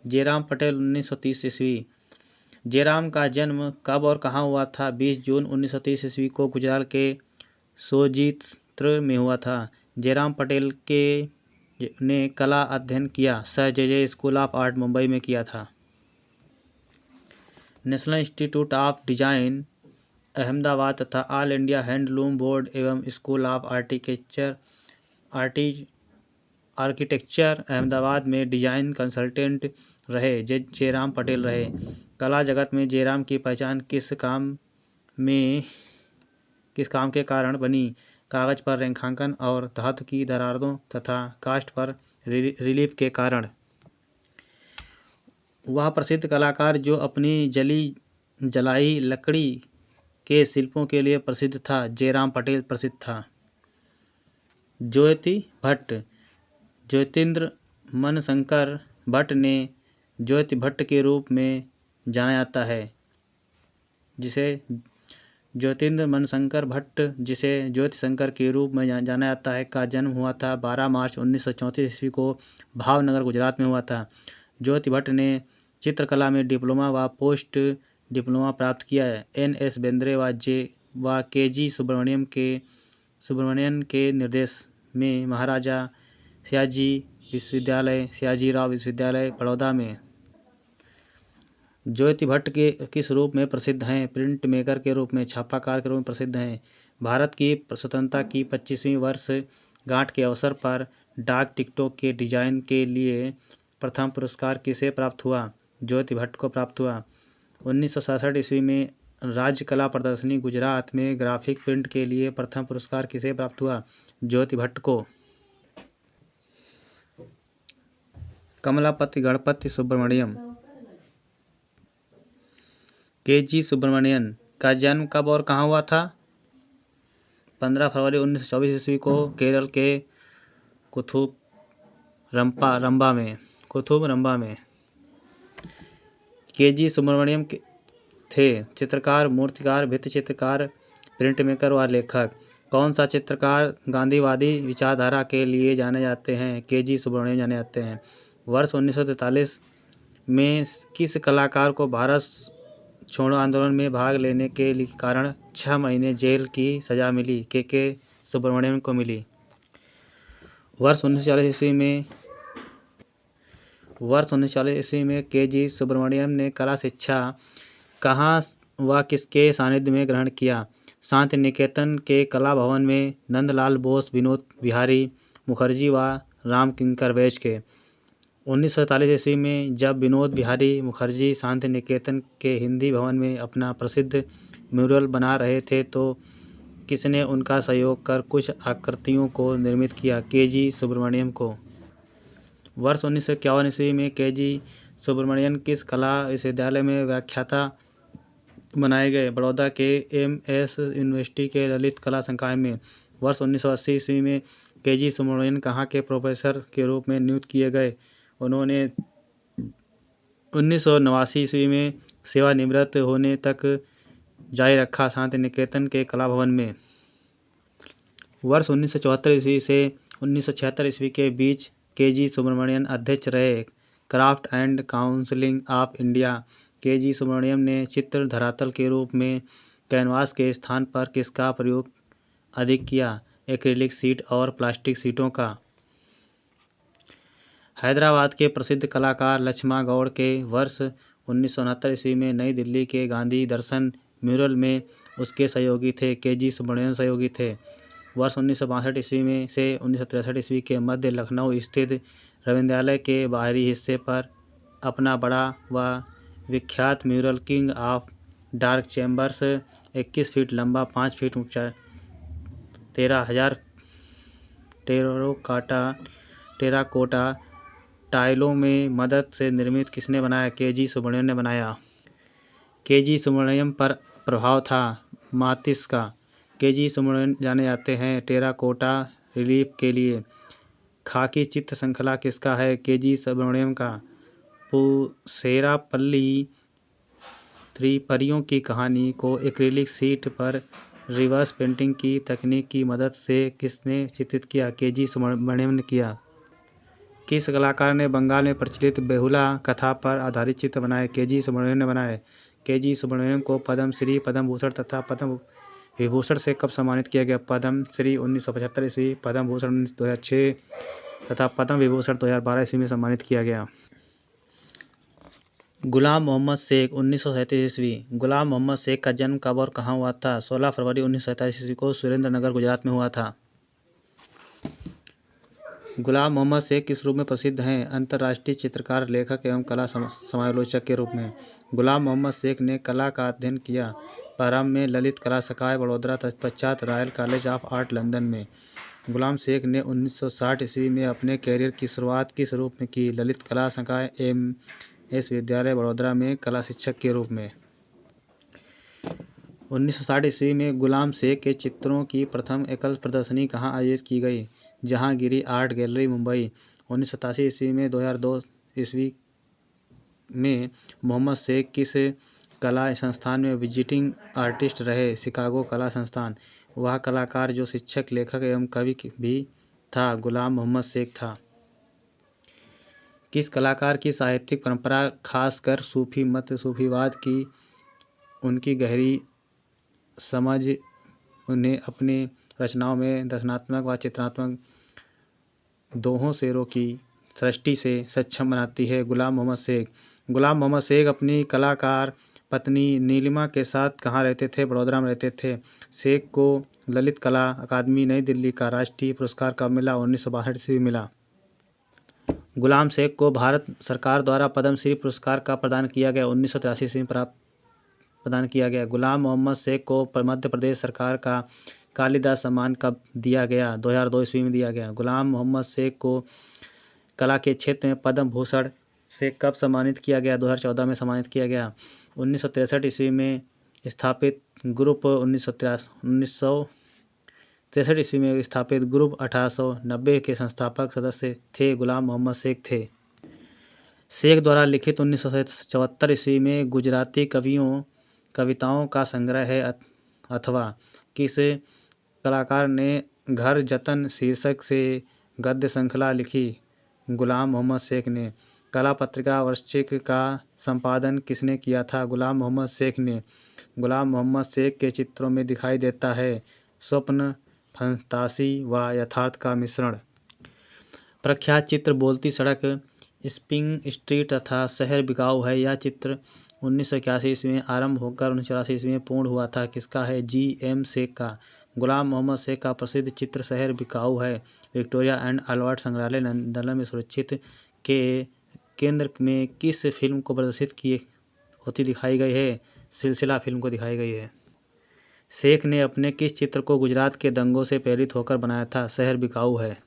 जयराम पटेल 1930 ईस्वी। जयराम का जन्म कब और कहाँ हुआ था? 20 जून 1930 ईस्वी को गुजरात के सोजीत्र में हुआ था। जयराम पटेल ने कला अध्ययन किया sir J school of art Mumbai में किया था। National institute of design Ahmedabad तथा ऑल इंडिया हैंडलूम बोर्ड एवं स्कूल ऑफ आर्किटेक्चर अहमदाबाद में डिजाइन कंसल्टेंट रहे जयराम पटेल रहे। कला जगत में जयराम की पहचान किस काम के कारण बनी? कागज पर रेखांकन और धातु की दरारों तथा कास्ट पर रिलीफ के कारण। वह प्रसिद्ध कलाकार जो अपनी जलाई लकड़ी के शिल्पों के लिए प्रसिद्ध था। जयराम पटेल प्रसिद्ध था। ज्योति भट्ट। ज्योतिन्द्र मनशंकर भट्ट ने ज्योति भट्ट के रूप में जाना जाता है, जिसे ज्योतिन्द्र मनशंकर भट्ट जिसे ज्योति शंकर के रूप में जाना जाता है का जन्म हुआ था 12 मार्च 1934 ईस्वी को भावनगर गुजरात में हुआ था। ज्योति भट्ट ने चित्रकला में डिप्लोमा व पोस्ट डिप्लोमा प्राप्त किया है। NS बेंद्रे व KG सुब्रमण्यन के निर्देश में महाराजा सयाजीराव विश्वविद्यालय बड़ौदा में। ज्योति भट्ट के किस रूप में प्रसिद्ध हैं? प्रिंट मेकर के रूप में, छापाकार के रूप में प्रसिद्ध हैं। भारत की स्वतंत्रता की 25वीं वर्षगांठ के अवसर पर डाक टिकटों के डिजाइन के लिए प्रथम पुरस्कार किसे प्राप्त हुआ? ज्योति भट्ट को प्राप्त हुआ। 1967 ईस्वी में राज्य कला प्रदर्शनी गुजरात में ग्राफिक प्रिंट के लिए प्रथम पुरस्कार किसे प्राप्त हुआ? ज्योति भट्ट को। कमलापति गणपति सुब्रमण्यम। KG सुब्रमण्यन का जन्म कब और कहाँ हुआ था? 15 फरवरी 1924 ईस्वी को केरल के कुथुरम्बा में। KG सुब्रमण्यम थे चित्रकार, मूर्तिकार, भित्ति चित्रकार, प्रिंट मेकर व लेखक। कौन सा चित्रकार गांधीवादी विचारधारा के लिए जाने जाते हैं? KG सुब्रमण्यम जाने जाते हैं। वर्ष 1943 में किस कलाकार को भारत छोड़ो आंदोलन में भाग लेने के कारण 6 महीने जेल की सजा मिली? KK सुब्रमण्यम को मिली। वर्ष 1940 ईस्वी में KG सुब्रमण्यम ने कला शिक्षा कहाँ व किसके सानिध्य में ग्रहण किया? शांति निकेतन के कला भवन में नंदलाल बोस, विनोद बिहारी मुखर्जी व रामकिंकर बैज के। 1947 ईस्वी में जब विनोद बिहारी मुखर्जी शांति निकेतन के हिंदी भवन में अपना प्रसिद्ध म्यूरल बना रहे थे तो किसने उनका सहयोग कर कुछ आकृतियों को निर्मित किया? KG सुब्रमण्यम को। वर्ष 1951 ईस्वी में KG सुब्रमण्यन किस कला विश्वविद्यालय में व्याख्याता बनाए गए? बड़ौदा के MS यूनिवर्सिटी के ललित कला संकाय में। वर्ष 1980 ईस्वी में KG सुब्रमण्यन कहाँ के प्रोफेसर के रूप में नियुक्त किए गए? उन्होंने 1989 ईस्वी में सेवानिवृत्त होने तक जारी रखा शांति निकेतन के कला भवन में। वर्ष 1974 ईस्वी से 1976 ईस्वी के बीच KG सुब्रमण्यन अध्यक्ष रहे craft and council of India. KG Subramaniam ने चित्र धरातल के रूप में कैनवास के स्थान पर किसका प्रयोग अधिक किया? एक्रिलिक शीट और प्लास्टिक शीटों का। हैदराबाद के प्रसिद्ध कलाकार लक्ष्मा गौड़ के वर्ष 1969 ईस्वी में नई दिल्ली के गांधी दर्शन म्यूरल में उसके सहयोगी थे। KG सुब्रमण्यन सहयोगी थे। वर्ष 1962 ईस्वी में से 1963 ईस्वी के मध्य लखनऊ स्थित रविंद्रालय के बाहरी हिस्से पर अपना बड़ा व विख्यात mural king of dark chambers 21 feet लंबा, 5 फीट ऊंचा, 13,000 टेराकोटा टाइलों में मदद से निर्मित किसने बनाया? KG सुब्रमण्यन ने बनाया। KG सुब्रमण्यम पर प्रभाव था मातिस का। KG सुब्रमण्यन जाने जाते हैं टेराकोटा रिलीफ के लिए। खाकी चित्र श्रृंखला किसका है? KG सुब्रमण्यम का। पुसेरापल्ली त्रिपरियों की कहानी को एक्रिलिक शीट पर रिवर्स पेंटिंग की तकनीक की मदद से किसने चित्रित किया? KG सुब्रमण्यम ने किया। किस कलाकार ने बंगाल में प्रचलित बेहुला कथा पर आधारित चित्र बनाए? के.जी. सुब्रमण्यम ने बनाए। के.जी. सुब्रमण्यम को पद्म श्री, पद्म भूषण तथा पद्म विभूषण से कब सम्मानित किया गया? पद्म श्री 1975 ईस्वी, पद्म भूषण 2006 तथा पद्म विभूषण 2012 ईस्वी में सम्मानित किया गया। गुलाम मोहम्मद शेख 1937 ईस्वी। गुलाम मोहम्मद शेख का जन्म कब और कहाँ हुआ था? 16 फरवरी 1947 ईस्वी को सुरेंद्रनगर, गुजरात में हुआ था। गुलाम मोहम्मद शेख किस रूप में प्रसिद्ध हैं? अंतर्राष्ट्रीय चित्रकार, लेखक एवं कला समालोचक के रूप में। गुलाम मोहम्मद शेख ने कला का अध्ययन किया। प्रारंभ में ललित कला संकाय, बड़ौदा, तत्पश्चात royal college of art, London में। गुलाम शेख ने 1960 ईस्वी में अपने कैरियर की शुरुआत किस रूप में की? ललित कला संकाय, एम.एस. विद्यालय, बड़ौदा में कला शिक्षक के रूप में। 1960 ईस्वी में गुलाम शेख के चित्रों की प्रथम एकल प्रदर्शनी कहाँ आयोजित की गई? Jahangiri art gallery, Mumbai. 1987 ईस्वी में 2002 ईस्वी में मोहम्मद शेख किस कला संस्थान में विजिटिंग आर्टिस्ट रहे? शिकागो कला संस्थान। वह कलाकार जो शिक्षक, लेखक एवं कवि भी था, गुलाम मोहम्मद शेख था। किस कलाकार की साहित्यिक परंपरा, खासकर सूफी मत, सूफीवाद की उनकी गहरी समझ उन्हें अपनी रचनाओं में दर्शनात्मक व चित्रात्मक दोहों शेरों की सृष्टि से सक्षम बनाती है? गुलाम मोहम्मद शेख। गुलाम मोहम्मद शेख अपनी कलाकार पत्नी नीलिमा के साथ कहाँ रहते थे? बड़ौदा में रहते थे। शेख को ललित कला अकादमी नई दिल्ली का राष्ट्रीय पुरस्कार कब मिला? 1962 ईस्वी मिला। गुलाम शेख को भारत सरकार द्वारा पद्म श्री पुरस्कार का प्रदान किया गया। 1983 ईस्वी में प्रदान किया गया। गुलाम मोहम्मद शेख को मध्य प्रदेश सरकार का कालिदास सम्मान कब दिया गया? 2002 ईस्वी में दिया गया। गुलाम मोहम्मद शेख को कला के क्षेत्र में पद्म भूषण से कब सम्मानित किया गया? 2014 में सम्मानित किया गया। 1963 ईस्वी में स्थापित ग्रुप 1963 ईस्वी में स्थापित ग्रुप 1890 के संस्थापक सदस्य थे गुलाम मोहम्मद शेख थे। शेख द्वारा लिखित 1974 ईस्वी में गुजराती कविताओं का संग्रह है अथवा किस कलाकार ने घर जतन शीर्षक से गद्य श्रृंखला लिखी? गुलाम मोहम्मद शेख ने। कला पत्रिका वार्षिक का संपादन किसने किया था? गुलाम मोहम्मद शेख ने। गुलाम मोहम्मद शेख के चित्रों में दिखाई देता है स्वप्न, फंतासी व यथार्थ का मिश्रण। प्रख्यात चित्र बोलती सड़क, स्प्रिंग स्ट्रीट तथा शहर बिकाऊ है। यह चित्र 1981 ईस्वी में आरंभ होकर 1984 ईस्वी में पूर्ण हुआ था। किसका है? जी.एम. शेख का। गुलाम मोहम्मद शेख का प्रसिद्ध चित्र शहर बिकाऊ है विक्टोरिया एंड अल्बर्ट संग्रहालय, लंदन में सुरक्षित के केंद्र में किस फिल्म को प्रदर्शित होती दिखाई गई है? सिलसिला फिल्म को दिखाई गई है। शेख ने अपने किस चित्र को गुजरात के दंगों से प्रेरित होकर बनाया था? शहर बिकाऊ है।